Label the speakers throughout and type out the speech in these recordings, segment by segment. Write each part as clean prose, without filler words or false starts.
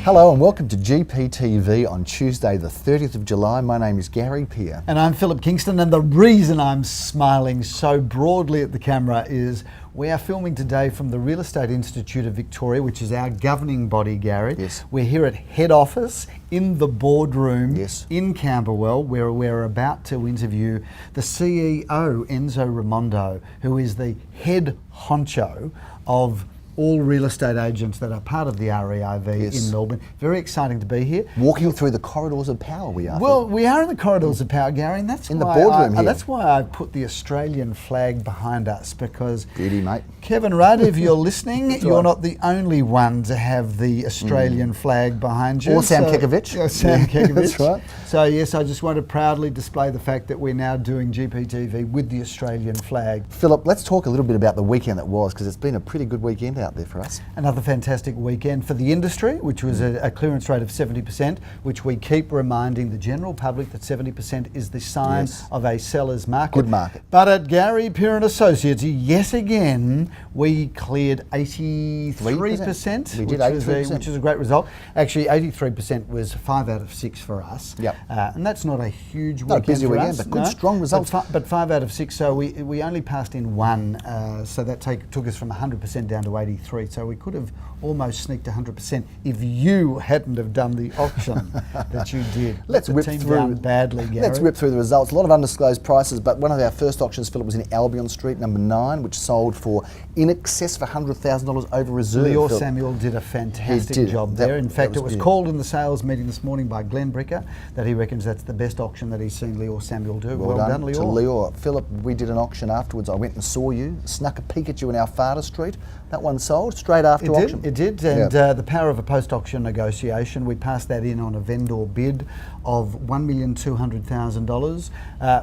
Speaker 1: Hello and welcome to GPTV on Tuesday the 30th of July. My name is Gary Peer.
Speaker 2: And I'm Philip Kingston, and the reason I'm smiling so broadly at the camera is we are filming today from the Real Estate Institute of Victoria, which is our governing body, Gary.
Speaker 1: Yes.
Speaker 2: We're here at head office in the boardroom
Speaker 1: in
Speaker 2: Camberwell, where we're about to interview the CEO, Enzo Raimondo, who is the head honcho of all real estate agents that are part of the REIV in Melbourne. Very exciting to be here.
Speaker 1: Walking through the corridors of power we are.
Speaker 2: Well, we are in the corridors of power, Gary, and that's
Speaker 1: in
Speaker 2: why
Speaker 1: the boardroom here.
Speaker 2: That's why I put the Australian flag behind us, because
Speaker 1: Beauty, mate.
Speaker 2: Kevin Rudd, if you're listening, you're
Speaker 1: right.
Speaker 2: not the only one to have the Australian flag behind you.
Speaker 1: Or Sam Kekovich.
Speaker 2: Sam Kekovich.
Speaker 1: That's right.
Speaker 2: So yes, I just want to proudly display the fact that we're now doing GPTV with the Australian flag.
Speaker 1: Philip, let's talk a little bit about the weekend that was, because it's been a pretty good weekend out there for us.
Speaker 2: Another fantastic weekend for the industry, which was a clearance rate of 70%, which we keep reminding the general public that 70% is the sign of a seller's market.
Speaker 1: Good market.
Speaker 2: But at Gary Peer & Associates, yet again, we cleared 83%,
Speaker 1: We did 83%.
Speaker 2: which is a great result. Actually, 83% was 5 out of 6 for us.
Speaker 1: Yep.
Speaker 2: And that's not a huge weekend
Speaker 1: Not a busy
Speaker 2: for
Speaker 1: weekend,
Speaker 2: us,
Speaker 1: but good, strong results.
Speaker 2: But 5 out of 6, so we only passed in 1, so that took us from 100% down to 83. So we could have almost sneaked 100% if you hadn't have done the auction that you did.
Speaker 1: Let's whip
Speaker 2: team
Speaker 1: through
Speaker 2: down badly, Gary.
Speaker 1: Let's whip through the results. A lot of undisclosed prices, but one of our first auctions, Philip, was in Albion Street, number 9, which sold for in excess of $100,000 over reserve.
Speaker 2: Leo
Speaker 1: Philip.
Speaker 2: Samuel did a fantastic job there. In fact, it was called in the sales meeting this morning by Glenn Bricker that he reckons that's the best auction that he's seen Leo Samuel do. Well done, Leo.
Speaker 1: To Leo. Philip, we did an auction afterwards. I went and saw you, snuck a peek at you in Alfada Street. That one sold straight after auction.
Speaker 2: It did, and the power of a post-auction negotiation, we passed that in on a vendor bid of $1,200,000.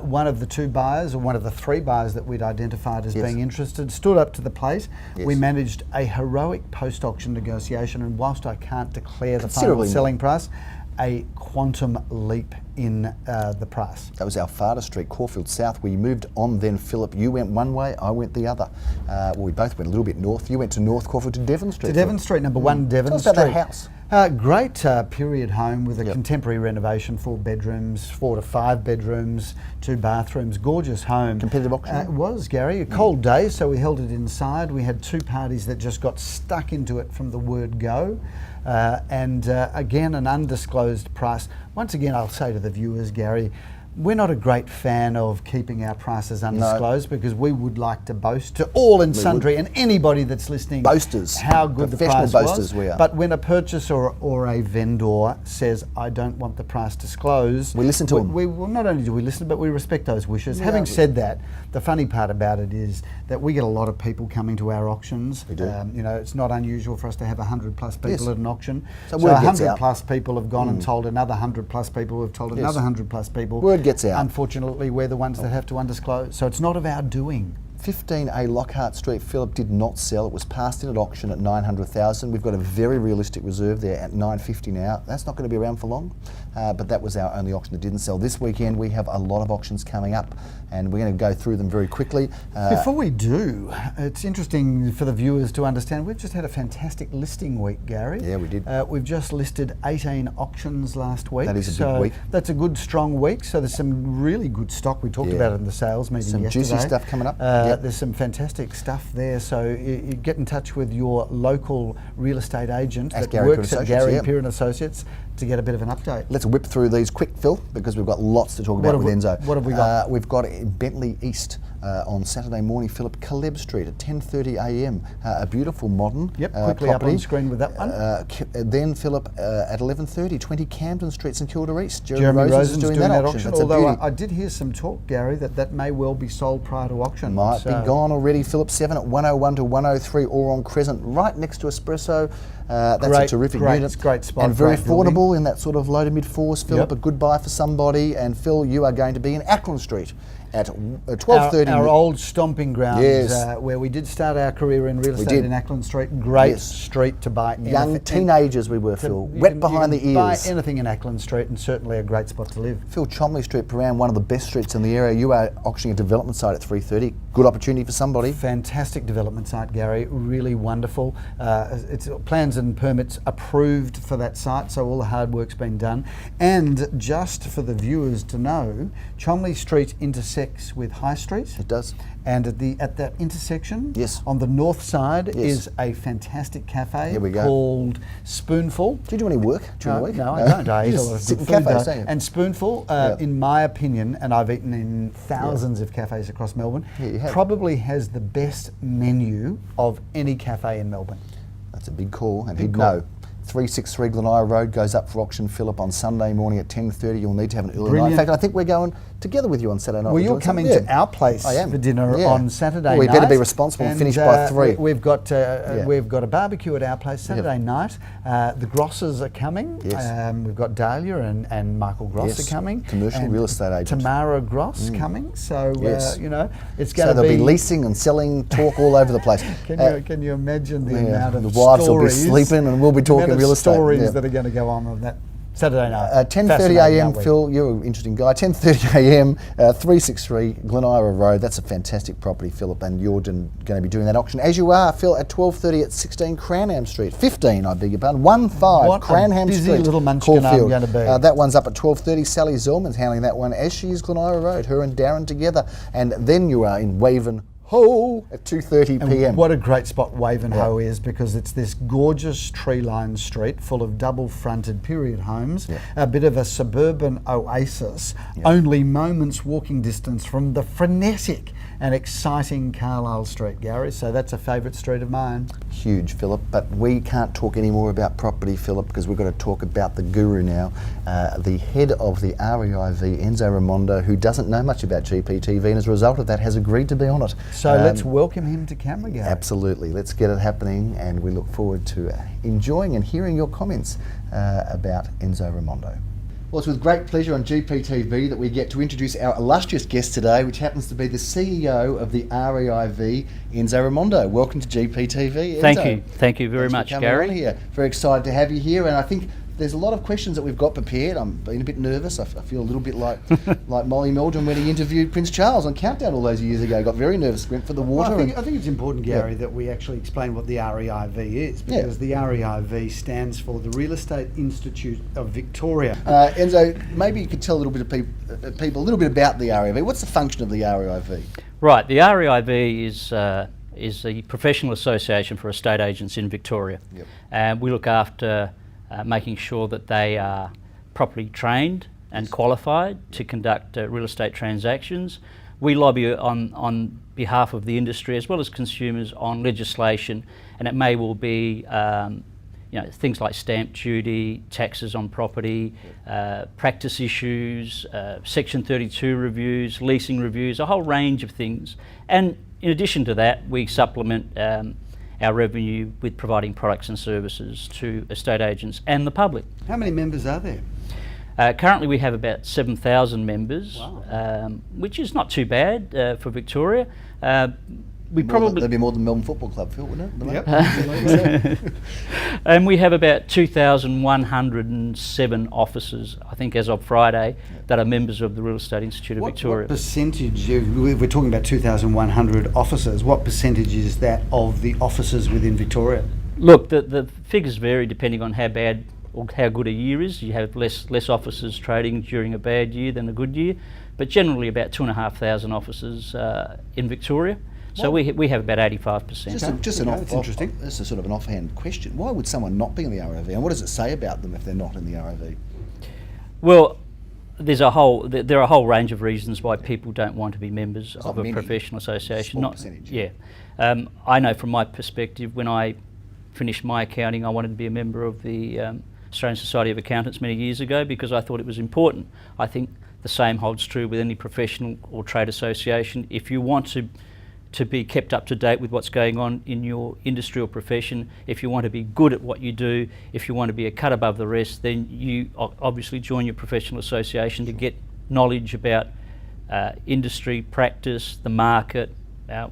Speaker 2: One of the 2 buyers, or one of the 3 buyers that we'd identified as being interested, stood up to the plate. We managed a heroic post-auction negotiation, and whilst I can't declare the final selling price, a quantum leap in the price.
Speaker 1: That was Alfada Street, Caulfield South. We moved on then, Philip. You went one way, I went the other. Well, we both went a little bit north. You went to North Caulfield, to Devon Street.
Speaker 2: To Devon Street, number 1 Devon Street.
Speaker 1: Tell us about that house.
Speaker 2: Great period home with a contemporary renovation, 4 bedrooms, 4 to 5 bedrooms, 2 bathrooms, gorgeous home.
Speaker 1: Competitive auction?
Speaker 2: It was, Gary. A cold day, so we held it inside. We had 2 parties that just got stuck into it from the word go. And again, an undisclosed price. Once again, I'll say to the viewers, Gary, we're not a great fan of keeping our prices undisclosed because we would like to boast to all and sundry and anybody that's listening
Speaker 1: boasters,
Speaker 2: how good the price
Speaker 1: boasters
Speaker 2: was.
Speaker 1: We are.
Speaker 2: But when a purchaser or a vendor says, I don't want the price disclosed,
Speaker 1: we listen to them.
Speaker 2: Well, not only do we listen, but we respect those wishes. Having said that, the funny part about it is that we get a lot of people coming to our auctions.
Speaker 1: We do.
Speaker 2: You know, it's not unusual for us to have 100 plus people at an auction.
Speaker 1: So
Speaker 2: 100 plus people have gone and told another 100 plus people who have told another 100 plus people.
Speaker 1: Word gets out.
Speaker 2: Unfortunately, we're the ones that have to undisclose. So it's not of our doing.
Speaker 1: 15A Lockhart Street, Philip, did not sell. It was passed in at auction at $900,000. We've got a very realistic reserve there at $950 now. That's not going to be around for long, but that was our only auction that didn't sell. This weekend we have a lot of auctions coming up, and we're going to go through them very quickly.
Speaker 2: Before we do, it's interesting for the viewers to understand, we've just had a fantastic listing week, Gary.
Speaker 1: Yeah, we did.
Speaker 2: We've just listed 18 auctions last week.
Speaker 1: That is a big week.
Speaker 2: That's a good, strong week. So there's some really good stock. We talked about it in the sales meeting yesterday.
Speaker 1: Some juicy stuff coming up.
Speaker 2: There's some fantastic stuff there. So you get in touch with your local real estate agent that works at Gary Peer & Associates to get a bit of an update.
Speaker 1: Let's whip through these quick, Phil, because we've got lots to talk about with Enzo.
Speaker 2: What have we got?
Speaker 1: We've got Bentley East on Saturday morning, Philip, Caleb Street at 10:30 a.m. A beautiful modern
Speaker 2: quickly
Speaker 1: property.
Speaker 2: Up on screen with that one.
Speaker 1: Then, Philip, at 11:30, 20 Camden Street, St Kilda East.
Speaker 2: Jeremy Rosen's doing that auction.
Speaker 1: That's
Speaker 2: although I did hear some talk, Gary, that may well be sold prior to auction.
Speaker 1: Might be gone already, Philip. 7 at 101 to 103, Oron Crescent, right next to Espresso. That's a terrific unit.
Speaker 2: Great spot.
Speaker 1: And very affordable in that sort of low to mid 4s, Philip. A good buy for somebody. And Phil, you are going to be in Adland Street at 12:30.
Speaker 2: Our old stomping grounds,
Speaker 1: Yes.
Speaker 2: where we did start our career in real estate
Speaker 1: did.
Speaker 2: in Ackland Street. Great
Speaker 1: Yes.
Speaker 2: street to buy
Speaker 1: Young
Speaker 2: anything-
Speaker 1: teenagers we were, Phil. Wet behind the ears.
Speaker 2: Buy anything in Ackland Street, and certainly a great spot to live.
Speaker 1: Phil, Chomley Street, Paran, one of the best streets in the area. You are auctioning a development site at 3:30. Good opportunity for somebody.
Speaker 2: Fantastic development site, Gary. Really wonderful. It's plans and permits approved for that site, so all the hard work's been done. And just for the viewers to know, Chomley Street intersects with High Street.
Speaker 1: It does.
Speaker 2: And at that intersection,
Speaker 1: Yes.
Speaker 2: on the north side,
Speaker 1: Yes.
Speaker 2: is a fantastic cafe
Speaker 1: Here we go.
Speaker 2: called Spoonful.
Speaker 1: Do you do any work during the week?
Speaker 2: No, I don't. I
Speaker 1: You
Speaker 2: eat a
Speaker 1: just
Speaker 2: lot of
Speaker 1: sit
Speaker 2: good
Speaker 1: in
Speaker 2: food.
Speaker 1: cafes,
Speaker 2: though.
Speaker 1: don't you?
Speaker 2: And Spoonful,
Speaker 1: Yeah.
Speaker 2: in my opinion, and I've eaten in thousands of cafes across Melbourne,
Speaker 1: Yeah, you have.
Speaker 2: probably has the best menu of any cafe in Melbourne.
Speaker 1: That's a big call, and
Speaker 2: Big
Speaker 1: he'd
Speaker 2: call.
Speaker 1: know. 363 Glenira Road goes up for auction, Philip, on Sunday morning at 10:30. You'll need to have an early night. In
Speaker 2: Brilliant.
Speaker 1: fact, I think we're going together with you on Saturday night.
Speaker 2: Well,
Speaker 1: We're
Speaker 2: you're
Speaker 1: doing
Speaker 2: coming
Speaker 1: something.
Speaker 2: to our place
Speaker 1: I am.
Speaker 2: for dinner
Speaker 1: Yeah.
Speaker 2: on Saturday
Speaker 1: Well, we
Speaker 2: night.
Speaker 1: better be responsible and finish by 3.
Speaker 2: We've got a barbecue at our place Saturday night. The Grosses are coming.
Speaker 1: Yes.
Speaker 2: We've got Dahlia and Michael Gross
Speaker 1: Yes.
Speaker 2: are coming.
Speaker 1: Commercial
Speaker 2: and
Speaker 1: real estate agent.
Speaker 2: Tamara Gross coming. So
Speaker 1: Yes.
Speaker 2: it's
Speaker 1: So
Speaker 2: going to
Speaker 1: there'll be leasing and selling talk all over the place.
Speaker 2: Can you imagine the
Speaker 1: Yeah,
Speaker 2: amount of
Speaker 1: the wives will be
Speaker 2: stories,
Speaker 1: sleeping and we'll be talking
Speaker 2: amount of
Speaker 1: real estate,
Speaker 2: stories
Speaker 1: yeah.
Speaker 2: that are going to go on that Saturday night.
Speaker 1: 10:30
Speaker 2: Fascinating,
Speaker 1: a.m.
Speaker 2: aren't we?
Speaker 1: Phil, you're an interesting guy. 10:30 a.m. 363 Glenira Road. That's a fantastic property, Philip, and you're going to be doing that auction, as you are, Phil, at 12:30 at 16 Cranham Street. 15, I beg your pardon. 15
Speaker 2: What a
Speaker 1: Cranham
Speaker 2: busy
Speaker 1: Street.
Speaker 2: little munchkin I'm
Speaker 1: Caulfield.
Speaker 2: gonna be.
Speaker 1: That one's up at 12:30. Sally Zellman's handling that one, as she is Glenira Road. Her and Darren together, and then you are in Waven Ho at 2:30
Speaker 2: And
Speaker 1: p.m.
Speaker 2: what a great spot Wavenhoe is, because it's this gorgeous tree-lined street full of double-fronted period homes, a bit of a suburban oasis, only moments walking distance from the frenetic and exciting Carlisle Street, Gary. So that's a favourite street of mine.
Speaker 1: Huge, Philip, but we can't talk any more about property, Philip, because we've got to talk about the guru now, the head of the REIV, Enzo Raimondo, who doesn't know much about GPTV, and as a result of that has agreed to be on it.
Speaker 2: So let's welcome him to camera, Gary.
Speaker 1: Absolutely, let's get it happening, and we look forward to enjoying and hearing your comments about Enzo Raimondo. Well, it's with great pleasure on GPTV that we get to introduce our illustrious guest today, which happens to be the CEO of the REIV, Enzo Raimondo. Welcome to GPTV, Enzo.
Speaker 3: Thank you very
Speaker 1: Thanks for
Speaker 3: much,
Speaker 1: coming
Speaker 3: Gary.
Speaker 1: on here. Very excited to have you here, and I think there's a lot of questions that we've got prepared. I'm being a bit nervous. I feel a little bit like Molly Meldrum when he interviewed Prince Charles on Countdown all those years ago. Got very nervous, went for the water.
Speaker 2: Well, I think it's important, Gary, that we actually explain what the REIV is, because the REIV stands for the Real Estate Institute of Victoria.
Speaker 1: Enzo, maybe you could tell a little bit of people a little bit about the REIV. What's the function of the REIV?
Speaker 3: Right, the REIV is the professional association for estate agents in Victoria, and we look after making sure that they are properly trained and qualified to conduct real estate transactions. We lobby on behalf of the industry as well as consumers on legislation, and it may well be things like stamp duty, taxes on property, practice issues, Section 32 reviews, leasing reviews, a whole range of things. And in addition to that, we supplement our revenue with providing products and services to estate agents and the public.
Speaker 2: How many members are there?
Speaker 3: Currently we have about 7,000 members, which is not too bad for Victoria.
Speaker 1: There'd be more than Melbourne Football Club, Phil, wouldn't it?
Speaker 2: Yep.
Speaker 3: And we have about 2,107 officers, I think as of Friday, that are members of the Real Estate Institute of Victoria.
Speaker 2: What percentage, we're talking about 2,100 officers, what percentage is that of the officers within Victoria?
Speaker 3: Look, the figures vary depending on how bad or how good a year is. You have less officers trading during a bad year than a good year, but generally about 2,500 officers in Victoria. So we have about 85%.
Speaker 2: That's interesting.
Speaker 1: This is sort of an offhand question. Why would someone not be in the REIV, and what does it say about them if they're not in the REIV?
Speaker 3: Well, there are a whole range of reasons why people don't want to be members of a professional association.
Speaker 1: Small percentage.
Speaker 3: I know from my perspective, when I finished my accounting, I wanted to be a member of the Australian Society of Accountants many years ago because I thought it was important. I think the same holds true with any professional or trade association. If you want to be kept up to date with what's going on in your industry or profession, if you want to be good at what you do, if you want to be a cut above the rest, then you obviously join your professional association to get knowledge about industry, practice, the market,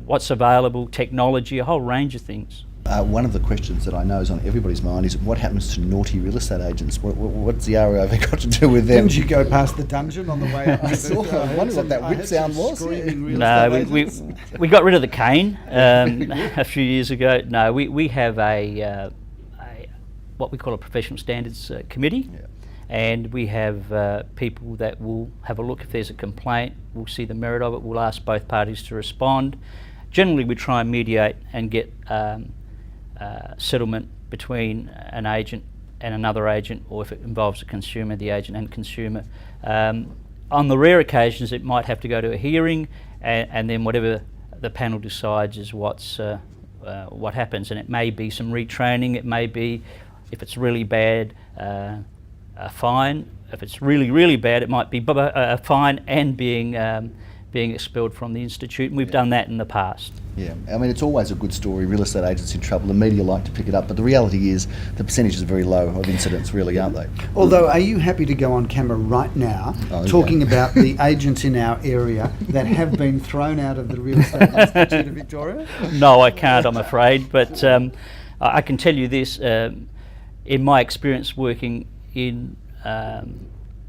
Speaker 3: what's available, technology, a whole range of things.
Speaker 1: One of the questions that I know is on everybody's mind is what happens to naughty real estate agents? What's the REIV got to do with them?
Speaker 2: Didn't you go past the dungeon on the way up?
Speaker 1: I saw. I wonder what that whip sound was.
Speaker 3: No, we got rid of the cane a few years ago. No, we have a what we call a professional standards committee, and we have people that will have a look if there's a complaint. We'll see the merit of it. We'll ask both parties to respond. Generally, we try and mediate and get settlement between an agent and another agent, or if it involves a consumer, the agent and consumer. On the rare occasions, it might have to go to a hearing, and then whatever the panel decides is what happens. And it may be some retraining. It may be, if it's really bad, a fine. If it's really, really bad, it might be a fine and being expelled from the institute, and we've done that in the past.
Speaker 1: Yeah, I mean, it's always a good story, real estate agents in trouble. The media like to pick it up, but the reality is the percentages are very low of incidents, really, aren't they?
Speaker 2: Although, are you happy to go on camera right now talking about the agents in our area that have been thrown out of the Real Estate Institute of Victoria?
Speaker 3: No, I can't, I'm afraid, but I can tell you this, in my experience working in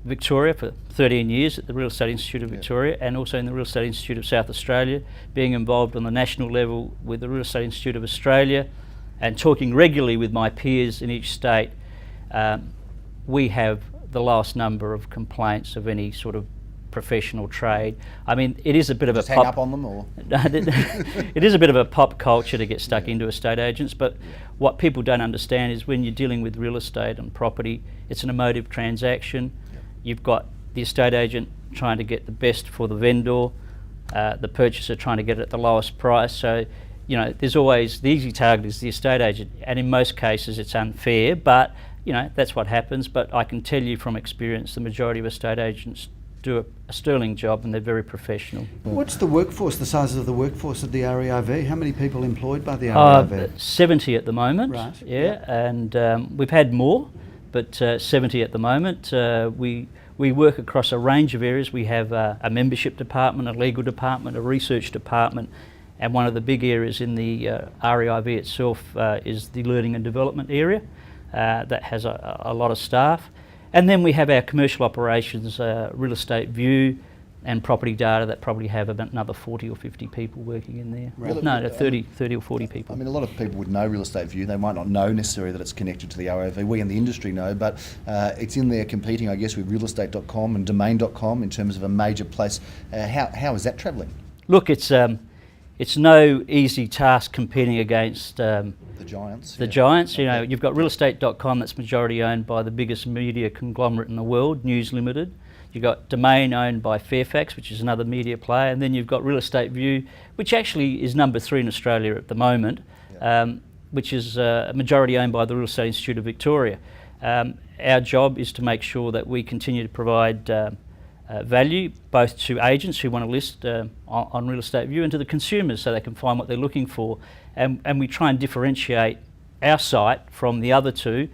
Speaker 3: Victoria for 13 years at the Real Estate Institute of Victoria, and also in the Real Estate Institute of South Australia, being involved on the national level with the Real Estate Institute of Australia, and talking regularly with my peers in each state. We have the lowest number of complaints of any sort of professional trade. I mean, it is a bit of a
Speaker 1: hang up on them, or
Speaker 3: it is a bit of a pop culture to get stuck into estate agents, but what people don't understand is when you're dealing with real estate and property, it's an emotive transaction. You've got the estate agent trying to get the best for the vendor, the purchaser trying to get it at the lowest price. So, you know, there's always, the easy target is the estate agent, and in most cases it's unfair, but, you know, that's what happens. But I can tell you from experience, the majority of estate agents do a sterling job, and they're very professional.
Speaker 2: What's the workforce, the size of the workforce at the REIV? How many people employed by the REIV?
Speaker 3: 70 at the moment,
Speaker 2: right.
Speaker 3: Yeah. And we've had more, but 70 at the moment. We work across a range of areas. We have a membership department, a legal department, a research department, and one of the big areas in the REIV itself is the learning and development area that has a lot of staff. And then we have our commercial operations, real estate view and property data that probably have about another 40 or 50 people working in there.
Speaker 1: Right.
Speaker 3: No, 30 or 40 people.
Speaker 1: I mean, a lot of people would know Real Estate View. They might not know necessarily that it's connected to the REIV. We in the industry know, but it's in there competing, I guess, with realestate.com and domain.com in terms of a major place. How is that travelling?
Speaker 3: Look, it's no easy task competing against the
Speaker 1: giants.
Speaker 3: The giants, you know, you've got realestate.com that's majority owned by the biggest media conglomerate in the world, News Limited. You've got Domain owned by Fairfax, which is another media player, and then you've got Real Estate View, which actually is number 3 in Australia at the moment, which is a majority owned by the Real Estate Institute of Victoria. Our job is to make sure that we continue to provide value both to agents who want to list on Real Estate View and to the consumers so they can find what they're looking for. And we try and differentiate our site from the other two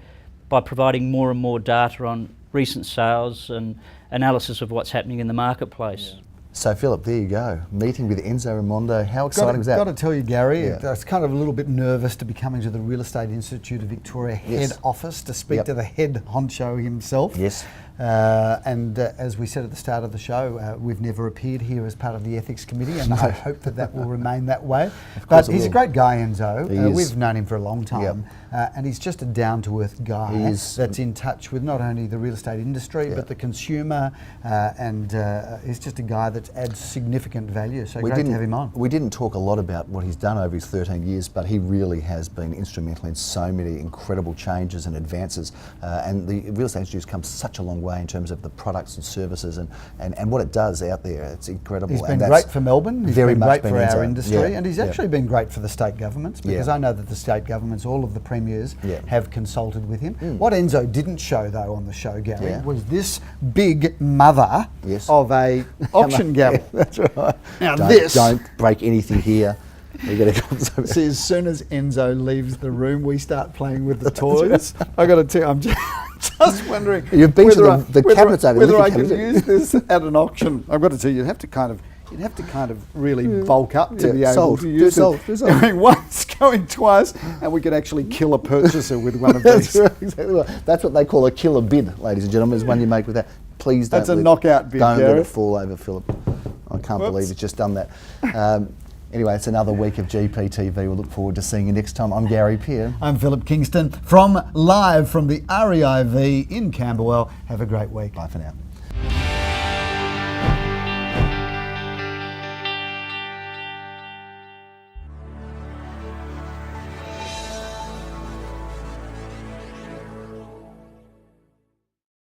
Speaker 3: by providing more and more data on recent sales and analysis of what's happening in the marketplace.
Speaker 1: Yeah. So Philip, there you go, meeting with Enzo Raimondo. How exciting was that?
Speaker 2: Got to tell you, Gary, I was kind of a little bit nervous to be coming to the Real Estate Institute of Victoria head office to speak to the head honcho himself.
Speaker 1: Yes.
Speaker 2: And as we said at the start of the show, we've never appeared here as part of the ethics committee, and I hope that will remain that way. But he's a great guy, Enzo. We've known him for a long time, and he's just a down-to-earth guy that's in touch with not only the real estate industry but the consumer, and he's just a guy that adds significant value. So great to have him on.
Speaker 1: We didn't talk a lot about what he's done over his 13 years, but he really has been instrumental in so many incredible changes and advances, and the Real Estate Institute has come such a long way in terms of the products and services and what it does out there. It's incredible.
Speaker 2: He's been great for Melbourne, he's been great for our industry, and he's actually been great for the state governments, because I know that the state governments, all of the premiers, have consulted with him. What Enzo didn't show though on the show, Gary, was this big mother of a auction gavel.
Speaker 1: That's right.
Speaker 2: Now
Speaker 1: don't break anything here.
Speaker 2: See, as soon as Enzo leaves the room, we start playing with the toys. I got to tell you, I'm just just wondering.
Speaker 1: You've been to
Speaker 2: whether
Speaker 1: the
Speaker 2: I-
Speaker 1: cabinets over there.
Speaker 2: Whether I
Speaker 1: Look at
Speaker 2: could
Speaker 1: it.
Speaker 2: use this at an auction. I've got to tell you, you'd have to kind of really bulk up to be able
Speaker 1: sold.
Speaker 2: to
Speaker 1: Do
Speaker 2: use
Speaker 1: sold.
Speaker 2: it.
Speaker 1: Do sold.
Speaker 2: Going once, going twice, and we could actually kill a purchaser with one of
Speaker 1: That's
Speaker 2: these.
Speaker 1: right, exactly right. That's what they call a killer bid, ladies and gentlemen, is one you make with that. Please don't
Speaker 2: That's a
Speaker 1: let-
Speaker 2: knockout bid,
Speaker 1: Don't let
Speaker 2: Gareth.
Speaker 1: it fall over, Philip. I can't
Speaker 2: Whoops.
Speaker 1: believe it's just done that. Anyway, it's another week of GPTV. We'll look forward to seeing you next time. I'm Gary Peer.
Speaker 2: I'm Philip Kingston live from the REIV in Camberwell. Have a great week.
Speaker 1: Bye for now.